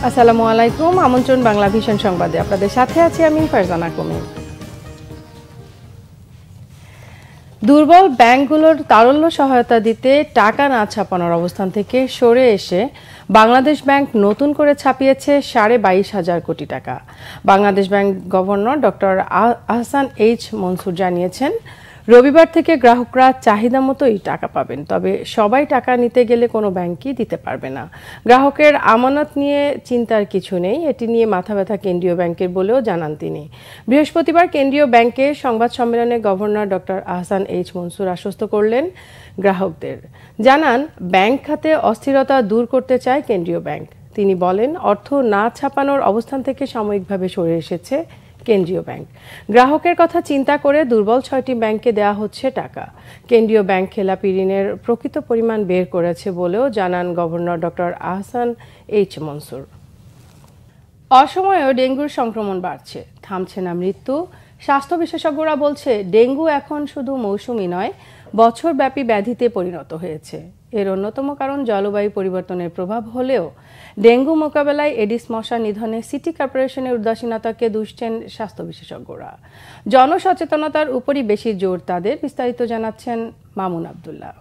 আসসালামু আলাইকুম, আমন্ত্রণ বাংলা ভিশন সংবাদে আপনাদের সাথে আছি আমি ফারজানা কুমি। দুর্বল ব্যাংকগুলোর তারল্য সহায়তা দিতে টাকা না ছাপানোর অবস্থান থেকে সরে এসে বাংলাদেশ ব্যাংক নতুন করে ছাপিয়েছে 22,500 কোটি টাকা। Bangladesh bank governor doctor Ahsan H Mansur জানিয়েছেন, রবিবার থেকে গ্রাহকরা চাহিদা মতোই টাকা পাবেন, তবে সবাই টাকা নিতে গেলে কোনো ব্যাংকই দিতে পারবে না। গ্রাহকের আমানত নিয়ে চিন্তার কিছু নেই, এটি নিয়ে মাথা ব্যথা কেন্দ্রীয় ব্যাংকের বলেও জানান তিনি। বৃহস্পতিবার কেন্দ্রীয় ব্যাংকের সংবাদ সম্মেলনে governor doctor Ahsan H Mansur আশ্বস্ত করলেন গ্রাহকদের। জানান, ব্যাংক খাতে অস্থিরতা দূর করতে চায় কেন্দ্রীয় ব্যাংক। তিনি বলেন, অর্থ না ছাপানোর অবস্থান থেকে সাময়িকভাবে সরে এসেছে কেন্দ্রীয় ব্যাংক। গ্রাহকের কথা চিন্তা করে দুর্বল 6টি ব্যাংকে দেয়া হচ্ছে টাকা। কেন্দ্রীয় ব্যাংক খেলাপি ঋণের প্রকৃত পরিমাণ বের করেছে বলেও জানান governor doctor Ahsan H Mansur. অসময়েও ডেঙ্গুর সংক্রমণ বাড়ছে, থামছে না মৃত্যু। স্বাস্থ্য বিশেষজ্ঞরা বলছে, ডেঙ্গু এখন শুধু মৌসুমি নয়, বছরব্যাপী ব্যাধিতে পরিণত হয়েছে। এর অন্যতম কারণ জলবায়ু পরিবর্তনের প্রভাব হলেও ডেঙ্গু মোকাবেলায় এডিস মশা নিধনে সিটি কর্পোরেশনের উদাসীনতাকে দুষছেন স্বাস্থ্য বিশেষজ্ঞরা। জনসচেতনতার উপরই বেশি জোর তাদের। বিস্তারিত জানাচ্ছেন মামুন আব্দুল্লাহ।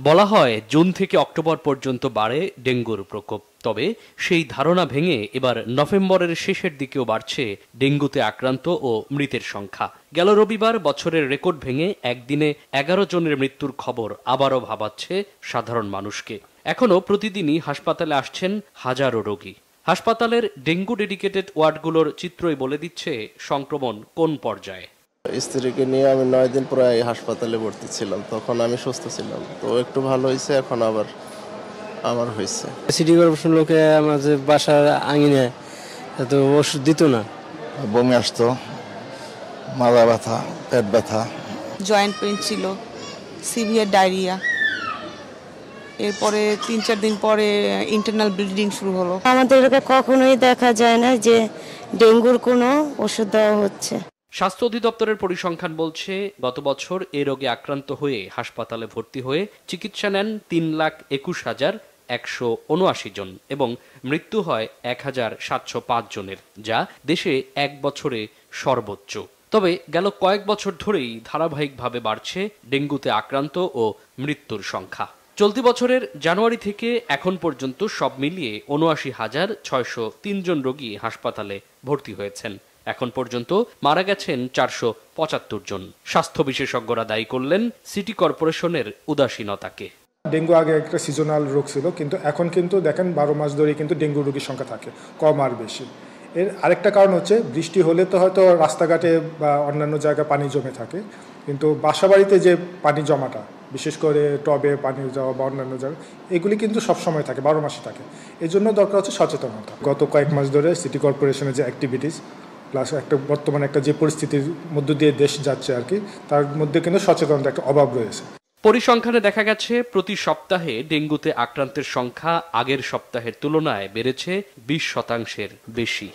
বলা হয়, জুন থেকে অক্টোবর পর্যন্ত বাড়ে ডেঙ্গুর প্রকোপ, তবে সেই ধারণা ভেঙে এবার নভেম্বরের শেষের দিকেও বাড়ছে ডেঙ্গুতে আক্রান্ত ও মৃতের সংখ্যা। গেল রবিবার বছরের রেকর্ড ভেঙে একদিনে 11 জনের মৃত্যুর খবর আবারও ভাবাচ্ছে সাধারণ মানুষকে। এখনো প্রতিদিনই হাসপাতালে আসছেন হাজারো রোগী। হাসপাতালের ডেঙ্গু ডেডিকেটেড ওয়ার্ডগুলোর চিত্রই বলে দিচ্ছে সংক্রমণ কোন পর্যায়ে। স্ত্রীকে নিয়ে আমি 9 দিন প্রায় হাসপাতালে ভর্তি ছিলাম, তখন আমি সুস্থ ছিলাম, তো একটু ভালো হয়েছে, এখন আবার আমার হয়েছে। সিটি কর্পোরেশন লোকে আমাদের বাসার আঙিনে তো ওষুধ দিত না, বমি আসতো, মাথা ব্যথা, পেট ব্যথা, জয়েন্ট পেইন ছিল, সিভিয়ার ডায়রিয়া। এরপরে 3-4 দিন পরে ইন্টারনাল ব্লিডিং শুরু হলো। আমাদেরকে কখনোই দেখা যায় না যে ডেঙ্গুর কোনো ওষুধ দেওয়া হচ্ছে। স্বাস্থ্য অধিদপ্তরের পরিসংখ্যান বলছে, গত বছর এ রোগে আক্রান্ত হয়ে হাসপাতালে ভর্তি হয়ে চিকিৎসা নেন 3,21,179 জন এবং মৃত্যু হয় 1,705 জনের, যা দেশে এক বছরে সর্বোচ্চ। তবে গেল কয়েক বছর ধরেই ধারাবাহিকভাবে বাড়ছে ডেঙ্গুতে আক্রান্ত ও মৃত্যুর সংখ্যা। চলতি বছরের জানুয়ারি থেকে এখন পর্যন্ত সব মিলিয়ে ৭৯,৬০৩ জন রোগী হাসপাতালে ভর্তি হয়েছেন। এখন পর্যন্ত মারা গেছেন 475 জন। স্বাস্থ্য বিশেষজ্ঞরা দায়ী করলেন সিটি কর্পোরেশনের উদাসীনতাকে। ডেঙ্গু আগে একটা সিজনাল রোগ ছিল, কিন্তু এখন কিন্তু দেখেন 12 মাস ধরে কিন্তু ডেঙ্গু রোগীর সংখ্যা থাকে, কম আর বেশি। এর আরেকটা কারণ হচ্ছে, বৃষ্টি হলে তো হয়তো রাস্তাঘাটে বা অন্যান্য জায়গায় পানি জমে থাকে, কিন্তু বাসাবাড়িতে যে পানি জমাটা, বিশেষ করে টবে পানি যাওয়া বা অন্যান্য জায়গায়, এগুলি কিন্তু সবসময় থাকে, 12 মাসই থাকে। এই জন্য দরকার হচ্ছে সচেতনতা। গত কয়েক মাস ধরে সিটি কর্পোরেশনের যে অ্যাক্টিভিটিস প্লাস একটা বর্তমানে একটা যে পরিস্থিতির মধ্য দিয়ে দেশ যাচ্ছে আর কি, তার মধ্যে কিন্তু সচেতনতা একটা অভাব রয়েছে। পরিসংখ্যানে দেখা গেছে, প্রতি সপ্তাহে ডেঙ্গুতে আক্রান্তের সংখ্যা আগের সপ্তাহের তুলনায় বেড়েছে 20% বেশি।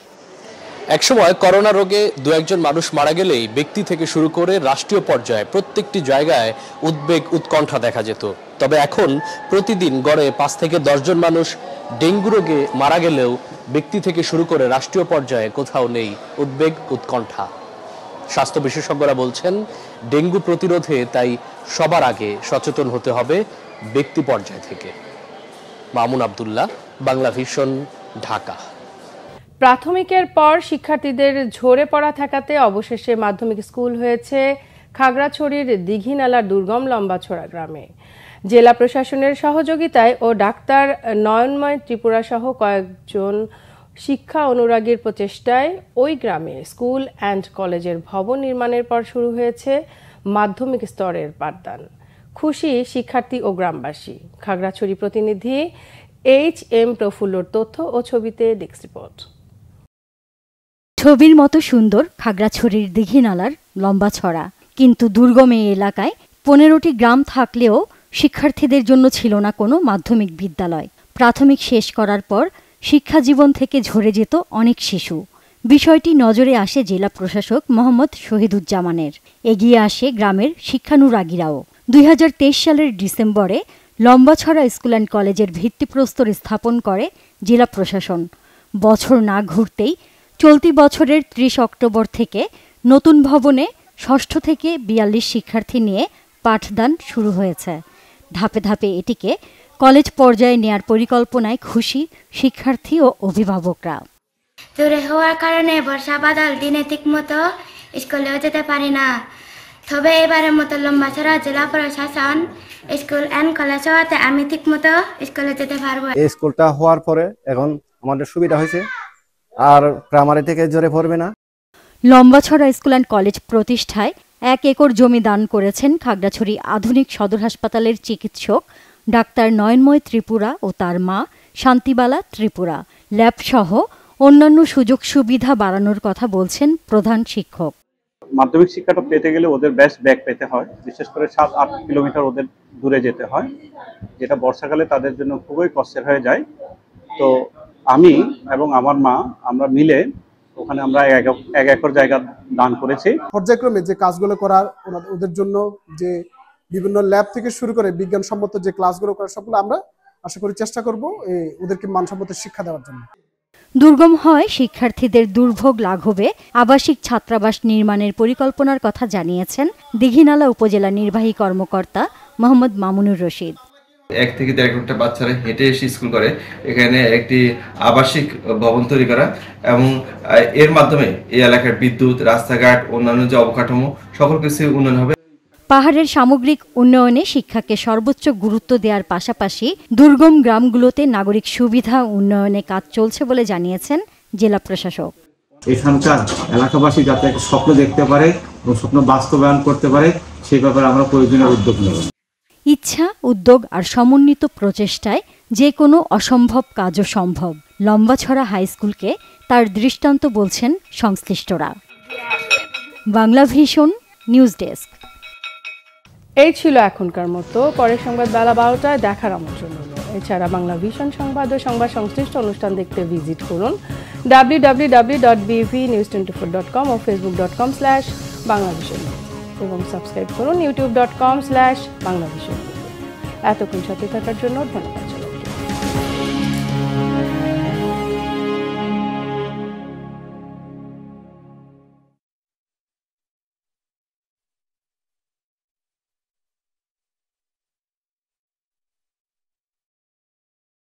একসময় করোনা রোগে 2-1 মানুষ মারা গেলেই ব্যক্তি থেকে শুরু করে রাষ্ট্রীয় পর্যায়ে প্রত্যেকটি জায়গায় উদ্বেগ উৎকণ্ঠা দেখা যেত। তবে এখন প্রতিদিন গড়ে 5 থেকে 10 জন মানুষ ডেঙ্গু রোগে মারা গেলেও ব্যক্তি থেকে শুরু করে রাষ্ট্রীয় পর্যায়ে কোথাও নেই উদ্বেগ উৎকণ্ঠা। স্বাস্থ্য বিশেষজ্ঞরা বলছেন, ডেঙ্গু প্রতিরোধে তাই সবার আগে সচেতন হতে হবে ব্যক্তি পর্যায় থেকে। মামুন আব্দুল্লাহ, বাংলা ভিশন, ঢাকা। প্রাথমিকের পর শিক্ষার্থীদের ঝরে পড়া ঠেকাতে অবশেষে মাধ্যমিক স্কুল হয়েছে খাগড়াছড়ির দীঘিনালার দুর্গম লম্বাছড়া গ্রামে। জেলা প্রশাসনের সহযোগিতায় ও ডাক্তার নয়নময় ত্রিপুরা সহ কয়েকজন শিক্ষা অনুরাগীর প্রচেষ্টায় ওই গ্রামে স্কুল অ্যান্ড কলেজের ভবন নির্মাণের পর শুরু হয়েছে মাধ্যমিক স্তরের পাঠদান। খুশি শিক্ষার্থী ও গ্রামবাসী। খাগড়াছড়ি প্রতিনিধি HM প্রফুল্লর তথ্য ও ছবিতে ডেস্ক রিপোর্ট। ছবির মতো সুন্দর খাগড়াছড়ির দীঘিনালার লম্বাছড়া, কিন্তু দুর্গম এই এলাকায় 15টি গ্রাম থাকলেও শিক্ষার্থীদের জন্য ছিল না কোনো মাধ্যমিক বিদ্যালয়। প্রাথমিক শেষ করার পর শিক্ষাজীবন থেকে ঝরে যেত অনেক শিশু। বিষয়টি নজরে আসে জেলা প্রশাসক মোহাম্মদ শহীদুজ্জামানের। এগিয়ে আসে গ্রামের শিক্ষানুরাগীরাও। 2023 সালের ডিসেম্বরে লম্বাছড়া স্কুল অ্যান্ড কলেজের ভিত্তিপ্রস্তর স্থাপন করে জেলা প্রশাসন। বছর না ঘুরতেই চলতি বছরের ৩০ অক্টোবর থেকে নতুন ভবনে ৬ষ্ঠ থেকে ৪২ শিক্ষার্থী নিয়ে পাঠদান শুরু হয়েছে। ধাপে ধাপে এটিকে কলেজ পর্যায়ে নেয়ার পরিকল্পনায় খুশি শিক্ষার্থী ও অভিভাবকরা। দূরে হওয়ার কারণে বর্ষা বাদল দিনে ঠিকমতো স্কুলেও যেতে পারি না। তবে এবারের মতো লম্বাছড়া জেলা প্রশাসন স্কুল অ্যান্ড কলেজ হওয়াতে আমি ঠিকমতো স্কুলে যেতে পারবো। এই স্কুলটা হওয়ার পরে এখন আমাদের সুবিধা হয়েছে, আর প্রাইমারি থেকে জোরে পড়বে না। লম্বাছড়া স্কুল অ্যান্ড কলেজ প্রতিষ্ঠায় ১ একর জমি দান করেছেন খাগড়াছড়ি আধুনিক সদর হাসপাতালের চিকিৎসক ডাক্তার নয়নময় ত্রিপুরা ও তার মা শান্তিবালা ত্রিপুরা। ল্যাবসহ অন্যান্য সুযোগ সুবিধা বাড়ানোর কথা বলছেন প্রধান শিক্ষক। মাধ্যমিক শিক্ষাটা পেতে গেলে ওদের বেস্ট ব্যাগ পেতে হয়, বিশেষ করে ৭-৮ কিলোমিটার ওদের দূরে যেতে হয়, যেটা বর্ষাকালে তাদের জন্য খুবই কষ্টের হয়ে যায়। তো আমি এবং আমার মা আমরা মিলে ওখানে আমরা ১ একর জায়গা দান করেছি। পর্যায়ক্রমে যে কাজগুলো করার ওদের জন্য যে বিভিন্ন ল্যাব থেকে শুরু করে বিজ্ঞানসম্মত যে ক্লাসগুলো করার সবগুলো আমরা আশা করি চেষ্টা করব ওদেরকে মানসম্মত শিক্ষা দেওয়ার জন্য। দুর্গম হয় শিক্ষার্থীদের দুর্ভোগ লাঘবে আবাসিক ছাত্রাবাস নির্মাণের পরিকল্পনার কথা জানিয়েছেন দীঘিনালা উপজেলা নির্বাহী কর্মকর্তা মোহাম্মদ মামুনুর রশিদ। ১ থেকে ১.৫ ঘন্টা বাচ্চারা হেঁটে এসে স্কুল করে, এখানে একটি আবাসিক ভবন তৈরি করা এবং এর মাধ্যমে এই এলাকার বিদ্যুৎ, রাস্তাঘাট, অন্যান্য যে অবকাঠামো সকল কিছু উন্নয়ন হবে। পাহাড়ের সামগ্রিক উন্নয়নে শিক্ষাকে সর্বোচ্চ গুরুত্ব দেওয়ার পাশাপাশি দুর্গম গ্রামগুলোতে নাগরিক সুবিধা উন্নয়নে কাজ চলছে বলে জানিয়েছেন জেলা প্রশাসক। এখানকার এলাকাবাসী যাতে একটা স্বপ্ন দেখতে পারে এবং স্বপ্ন বাস্তবায়ন করতে পারে সেই ব্যাপারে আমরা প্রয়োজনীয় উদ্যোগ নেব। ইচ্ছা, উদ্যোগ আর সমন্বিত প্রচেষ্টায় যে কোনো অসম্ভব কাজও সম্ভব। লম্বাছড়া হাই স্কুলকে তার দৃষ্টান্ত বলছেন সংশ্লিষ্টরা। Bangla vision news desk. এই ছিল এখনকার মতো। পরের সংবাদ বেলা 12টায় দেখার আমন্ত্রণ হলো। এছাড়া বাংলা ভিশন সংবাদ ও সংবাদ সংশ্লিষ্ট অনুষ্ঠান দেখতে ভিজিট করুন www.bvnews24.com ও facebook.com/banglavision এবং সাবস্ক্রাইব করুন youtube.com/banglavision। এতক্ষণ সাথে থাকার জন্য ধন্যবাদ।